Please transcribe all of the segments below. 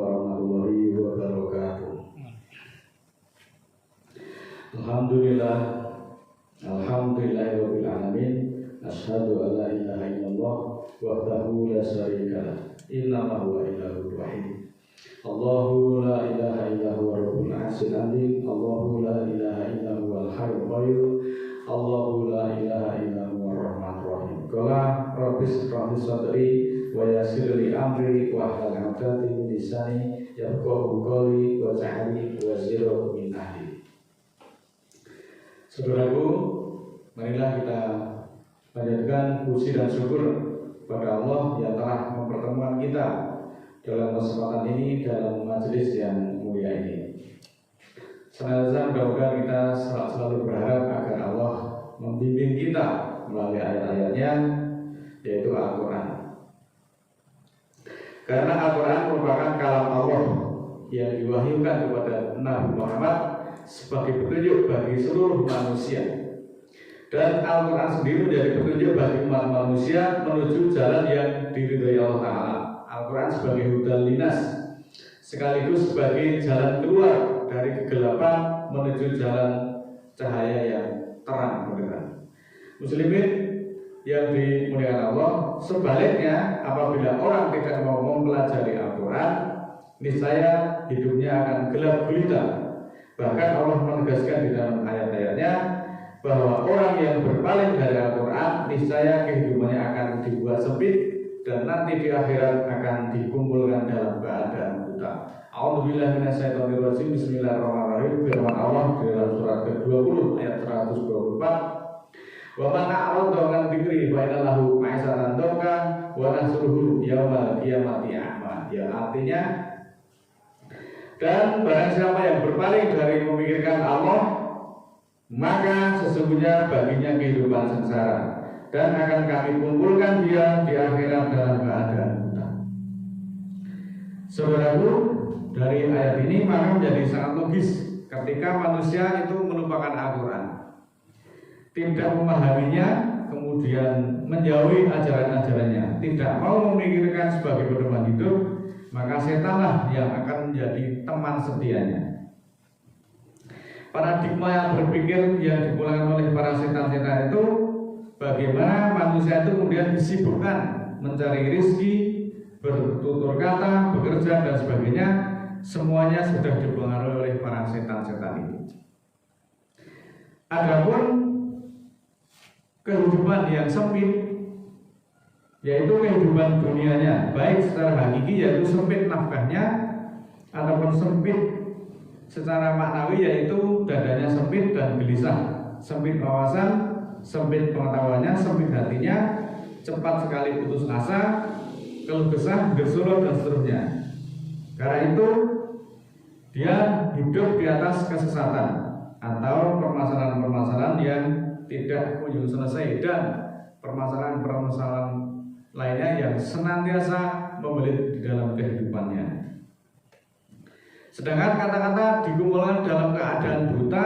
warahmatullahi wabarakatuh. Alhamdulillahirabbil alamin. Asyhadu an la ilaha illallah wahdahu la syarikalah. Innahu huwa ilahul wahid. Allahu la ilaha illa huwa rabbul arsyil azim. Allahu la ilaha illa huwal hayyul qayyum. Allahu la ilaha illa huwar rahmanur rahim. Qala rabbis hrah li sadri wa yassir li amri wa hlul 'uqdatam min lisani yafqahu qawli waj'alni wazira min ahli. Saudaraku, marilah kita panjatkan puji dan syukur kepada Allah yang telah mempertemukan kita dalam kesempatan ini dalam majelis yang mulia ini. Senantiasa mudah-mudahan kita selalu berharap agar Allah membimbing kita melalui ayat-ayatnya, yaitu Al-Quran. Karena Al-Quran merupakan kalam Allah yang diwahyukan kepada Nabi Muhammad sebagai petunjuk bagi seluruh manusia. Dan Al-Quran sendiri menjadi petunjuk bagi umat manusia menuju jalan yang diridhai Allah Ta'ala. Al-Quran sebagai hudan linas, sekaligus sebagai jalan keluar dari kegelapan menuju jalan cahaya yang terang benderang. Muslimin yang dimuliakan Allah, sebaliknya apabila orang tidak mau mempelajari Al-Quran, niscaya hidupnya akan gelap gulita. Bahkan Allah menegaskan di dalam ayat-ayatnya bahwa orang yang berpaling dari Al-Quran, niscaya kehidupannya akan dibuat sempit dan nanti di akhirat akan dikumpulkan dalam keadaan buta. A'udzubillahi minasyaitonirrajim. Bismillahirrahmanirrahim. Firman Allah di dalam surat ke-20 ayat 124. Wa man a'rada 'an dzikri fa inna lahu ma'isatan dhanka wa nahsyuruhu yaumal qiyamati a'ma. Ya, artinya, dan barang siapa yang berpaling dari memikirkan Allah, maka sesungguhnya baginya kehidupan sengsara, dan akan kami kumpulkan dia di akhirat dalam keadaan buta. Saudaraku, dari ayat ini maka menjadi sangat logis ketika manusia itu melupakan Al-Quran, tidak memahaminya, kemudian menjauhi ajaran-ajarannya, tidak mau memikirkan sebagai pedoman hidup, maka setanlah yang akan menjadi teman setianya. Paradigma yang berpikir yang dimulakan oleh para setan-setan itu, bagaimana manusia itu kemudian disibukkan mencari rezeki, bertutur kata, bekerja dan sebagainya, semuanya sudah dipengaruhi oleh para setan-setan itu. Adapun kehidupan yang sempit, yaitu kehidupan dunianya, baik secara hakiki yaitu sempit nafkahnya, ataupun sempit secara maknawi yaitu dadanya sempit dan gelisah, sempit wawasan, sempit pengetahuannya, sempit hatinya, cepat sekali putus asa, keluh kesah, bersulut dan seterusnya. Karena itu dia hidup di atas kesesatan atau permasalahan-permasalahan yang tidak kunjung selesai, dan permasalahan-permasalahan lainnya yang senantiasa membelit di dalam kehidupannya. Sedangkan kata-kata dikumpulkan dalam keadaan buta,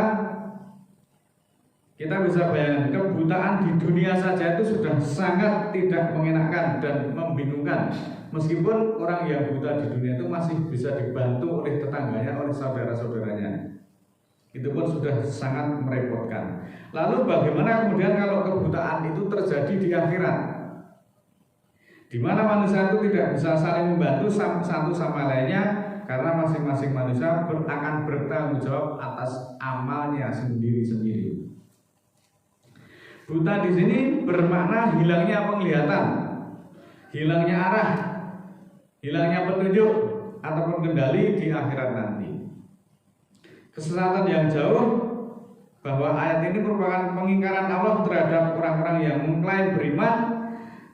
kita bisa bayangkan kebutaan di dunia saja itu sudah sangat tidak mengenakan dan membingungkan. Meskipun orang yang buta di dunia itu masih bisa dibantu oleh tetangganya, oleh saudara-saudaranya, itu pun sudah sangat merepotkan. Lalu bagaimana kemudian kalau kebutaan itu terjadi di akhirat, di mana manusia itu tidak bisa saling membantu satu sama lainnya, karena masing-masing manusia akan bertanggung jawab atas amalnya sendiri-sendiri. Buta di sini bermakna hilangnya penglihatan, hilangnya arah, hilangnya petunjuk ataupun kendali di akhirat nanti. Kesesatan yang jauh, bahwa ayat ini merupakan pengingkaran Allah terhadap orang-orang yang mengklaim beriman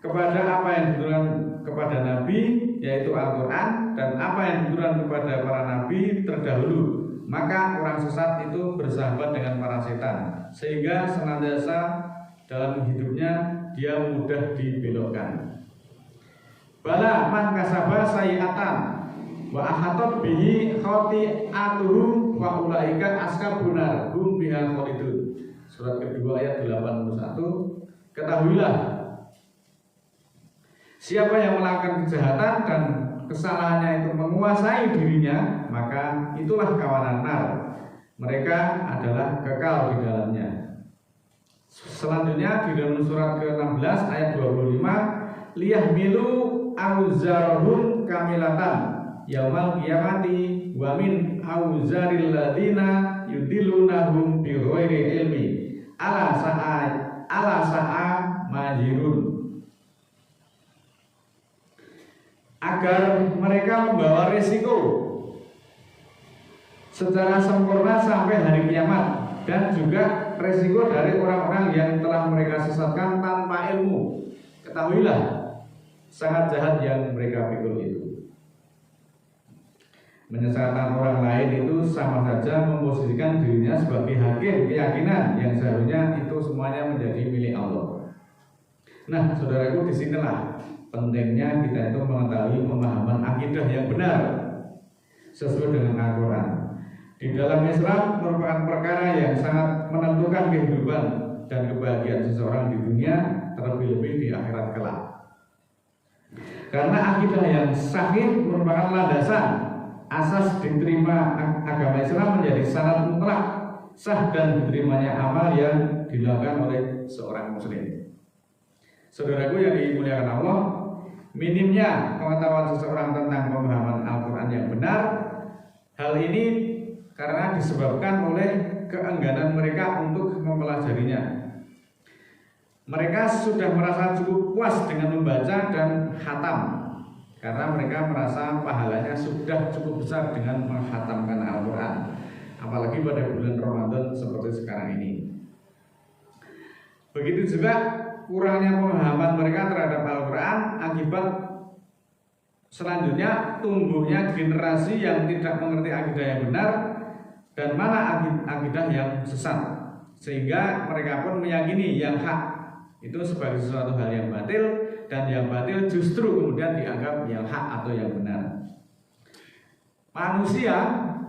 kepada apa yang diturunkan kepada Nabi, yaitu Al-Quran, dan apa yang diturunkan kepada para Nabi terdahulu. Maka orang sesat itu bersahabat dengan para setan, sehingga senantiasa dalam hidupnya dia mudah dibelokkan. Bala man kasaba sayiatan wa ahatat bihi khati'atuhu wa ulaika ashabun hum biha khalidun. Surat kedua ayat 81. Ketahuilah, siapa yang melakukan kejahatan dan kesalahannya itu menguasai dirinya, maka itulah kawanan nar. Mereka adalah kekal di dalamnya. Selanjutnya di dalam surat ke-16 ayat 25, liyahmilu auzarahum kamilatan yaumal qiyamati wa min auzaril ladzina yudillunahum bighairi ilmi ala sa'a majirun. Agar mereka membawa resiko secara sempurna sampai hari kiamat, dan juga resiko dari orang-orang yang telah mereka sesatkan tanpa ilmu. Ketahuilah sangat jahat yang mereka pikul itu. Menyesatkan orang lain itu sama saja memposisikan dirinya sebagai hakim keyakinan yang seharusnya itu semuanya menjadi milik Allah. Nah, saudaraku, disinilah pentingnya kita itu mengetahui pemahaman akidah yang benar sesuai dengan Al-Quran. Di dalam Islam merupakan perkara yang sangat menentukan kehidupan dan kebahagiaan seseorang di dunia, terlebih-lebih di akhirat kelak. Karena akidah yang sahih merupakan landasan asas diterima agama Islam menjadi syarat mutlak sah dan diterimanya amal yang dilakukan oleh seorang muslim. Saudaraku yang dimuliakan Allah, minimnya pengetahuan seseorang tentang pemahaman Al-Quran yang benar, hal ini karena disebabkan oleh keengganan mereka untuk mempelajarinya. Mereka sudah merasa cukup puas dengan membaca dan khatam, karena mereka merasa pahalanya sudah cukup besar dengan menghatamkan Al-Quran, apalagi pada bulan Ramadan seperti sekarang ini. Begitu juga kurangnya pemahaman mereka terhadap Al-Quran akibat selanjutnya tumbuhnya generasi yang tidak mengerti akidah yang benar dan malah akidah yang sesat, sehingga mereka pun meyakini yang hak itu sebagai sesuatu hal yang batil, dan yang batil justru kemudian dianggap yang hak atau yang benar. Manusia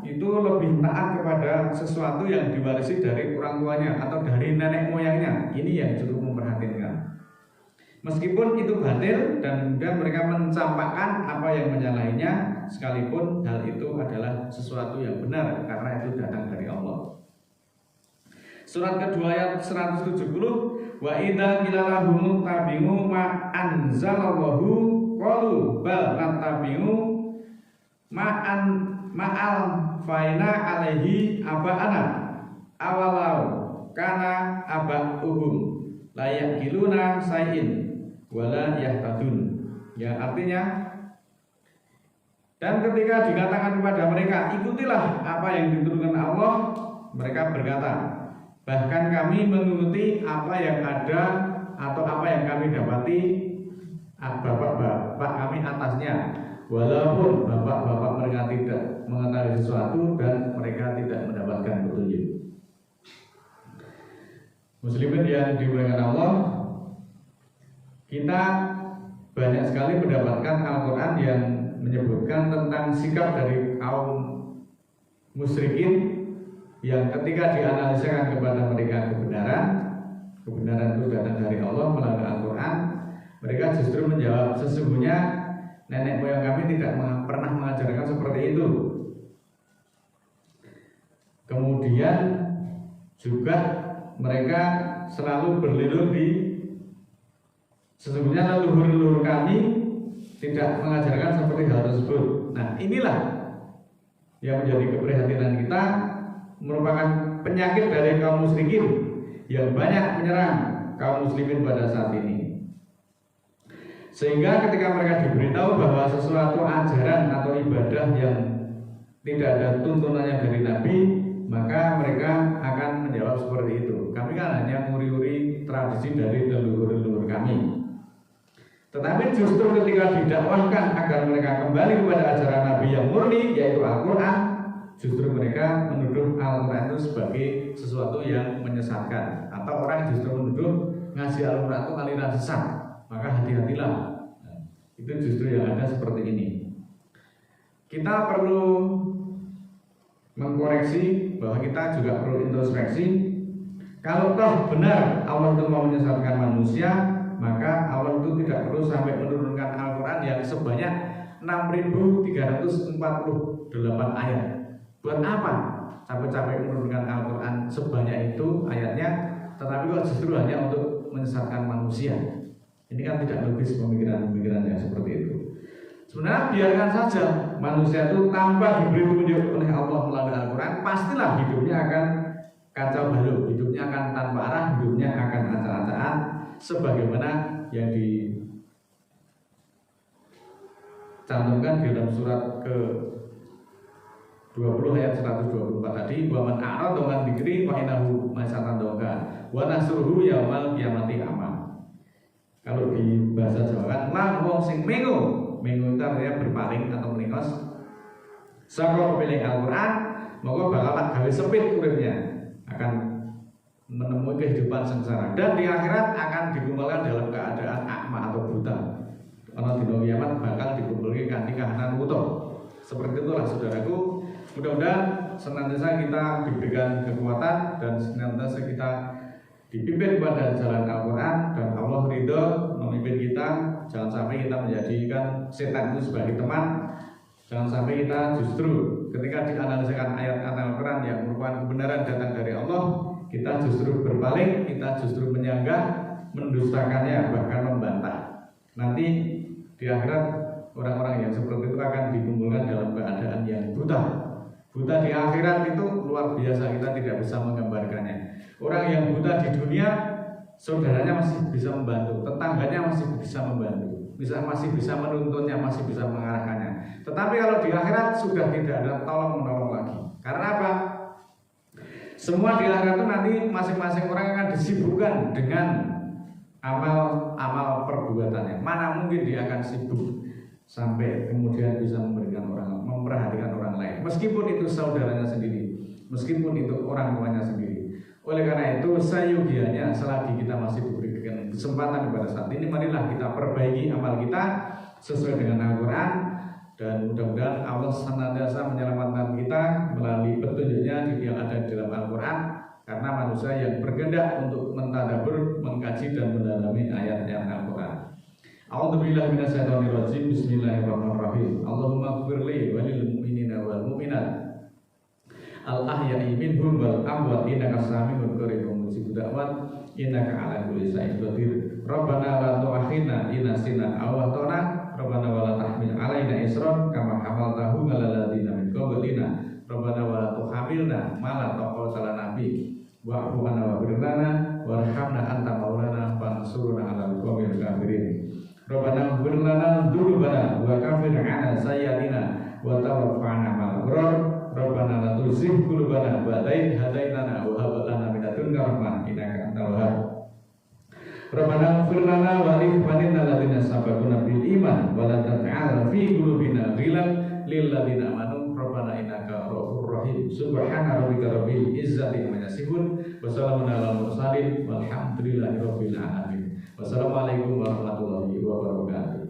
itu lebih taat kepada sesuatu yang diwarisi dari orang tuanya atau dari nenek moyangnya. Ini yang cukup memperhatikan. Meskipun itu batil dan kemudian mereka mencampakkan apa yang menyalahinya, sekalipun hal itu adalah sesuatu yang benar karena itu datang dari Allah. Surat kedua ayat 170, wa idza qila lahum tabi'u ma anzalallahu qalu bal nattabi'u ma'al faina alaihi aba'ana awalau kana aba'uhum la yaqiluna sayin wala yahtadun. Ya, artinya, dan ketika dikatakan kepada mereka ikutilah apa yang diturunkan Allah, mereka berkata, bahkan kami mengikuti apa yang ada atau apa yang kami dapati bapak-bapak kami atasnya, walaupun bapak-bapak mereka tidak mengetahui sesuatu dan mereka tidak mendapatkan petunjuk. Muslimin yang dimuliakan Allah, kita banyak sekali mendapatkan Al-Quran yang menyebutkan tentang sikap dari kaum musyrikin yang ketika dianalisakan kepada mereka kebenaran itu datang dari Allah melalui Al-Quran, mereka justru menjawab, sesungguhnya nenek moyang kami tidak pernah mengajarkan seperti itu. Kemudian juga mereka selalu berlindung di sesungguhnya leluhur-leluhur kami tidak mengajarkan seperti hal tersebut. Nah, inilah yang menjadi keprihatinan kita, merupakan penyakit dari kaum musyrikin yang banyak menyerang kaum muslimin pada saat ini. Sehingga ketika mereka diberitahu bahwa sesuatu ajaran atau ibadah yang tidak ada tuntunannya dari Nabi, maka mereka akan menjawab seperti itu. Kami kan hanya nguri-uri tradisi dari leluhur-leluhur kami. Tetapi justru ketika didakwahkan agar mereka kembali kepada ajaran Nabi yang murni, yaitu Al-Quran, justru mereka menuduh Al-Quran itu sebagai sesuatu yang menyesatkan, atau orang justru menuduh ngaji Al-Quran itu aliran sesat. Maka hati-hatilah. Itu justru yang ada seperti ini. Kita perlu mengkoreksi bahwa kita juga perlu introspeksi. Kalau toh benar Allah itu mau menyesatkan manusia, maka Allah itu tidak perlu sampai menurunkan Al-Quran yang sebanyak 6.348 ayat. Buat apa capek-capek menurunkan Al-Quran sebanyak itu ayatnya, tetapi kok justru hanya untuk menyesatkan manusia? Ini kan tidak logis pemikiran-pemikiran yang seperti itu. Sebenarnya biarkan saja manusia itu tanpa diberi petunjuk oleh Allah melalui Al-Quran, pastilah hidupnya akan kacau balau, hidupnya akan tanpa arah, hidupnya akan acak-acakan, sebagaimana yang dicantumkan di dalam surat ke 20 ayat 124 tadi, wa man a'rada an dzikri fa innahu ma'satan dawka wa nasruhu yaumal qiyamati ama. Kalau di bahasa Jawa kan lan wong sing mengo itu artinya berpaling atau meningos saka pilih Al-Quran, maka bakal tak gawe sepit uripnya, akan menemui kehidupan sengsara, dan di akhirat akan dikumpulkan dalam keadaan akma atau buta. Karena di kiamat bakal dikumpulkan kanthi kahanan utuh. Seperti itulah saudaraku. Mudah-mudahan senantiasa kita diberikan kekuatan dan senantiasa kita dipimpin pada jalan Al-Quran, dan Allah ridho memimpin kita. Jangan sampai kita menjadikan setan itu sebagai teman. Jangan sampai kita justru ketika dianalisakan ayat-ayat Al-Quran yang merupakan kebenaran datang dari Allah, kita justru berpaling, kita justru menyanggah, mendustakannya, bahkan membantah. Nanti di akhirat orang-orang yang seperti itu akan dikumpulkan dalam keadaan yang buta. Buta di akhirat itu luar biasa, kita tidak bisa menggambarkannya. Orang yang buta di dunia, saudaranya masih bisa membantu, tetangganya masih bisa membantu, masih bisa menuntutnya, masih bisa mengarahkannya. Tetapi kalau di akhirat sudah tidak ada tolong-menolong lagi. Karena apa? Semua di akhirat itu nanti masing-masing orang akan disibukkan dengan amal perbuatannya. Mana mungkin dia akan sibuk sampai kemudian bisa memperhatikan orang lain, meskipun itu saudaranya sendiri, meskipun itu orang tuanya sendiri. Oleh karena itu, sayugianya selagi kita masih diberikan kesempatan pada saat ini, marilah kita perbaiki amal kita sesuai dengan Al-Quran, dan mudah-mudahan Allah senantiasa menyelamatkan kita melalui petunjuknya yang ada di dalam Al-Quran, karena manusia yang berkehendak untuk mentadabbur, mengkaji dan mendalami ayat-ayat Al-Quran. A'udzubillahi minasyaitonirrajim. Bismillahirrahmanirrahim. Allahumma ighfirli walil mu'minina wal mu'minat al-ahya'i minhum wal amwat innaka sami'un qaribun mujibud da'wat innaka 'ala kulli syai'in qadir. Rabbana la tu'akhidna in nasina aw akhtana. Rabbana wa la tahmil 'alaina isran kama hamaltahu 'alal ladzina min qablina. Rabbana wa la tuhamilna ma la taqata lana bi wa'fu 'anna waghfir lana warhamna anta maulana fansurna 'alal qaumil kafirin. Rabbana ighfir lana dzunubana wa kaffir 'anna sayyi'atina wa tawaffana ma'al abrar. Rabbana la tuzigh qulubana ba'da idh hadaitana wa hab lana min ladunka rahmah innaka antal wahhab. Rabbana ighfir lana wa li ikhwanina alladziina sabaquna bil iman wa la taj'al fi qulubina ghillan lil ladziina amanu rabbana innaka ra'ufur rahim. Subhana rabbika rabbil izzati amma yasifun wa salamun alal mursalin walhamdulillahi rabbil alamin. Wassalamualaikum warahmatullahi wabarakatuh.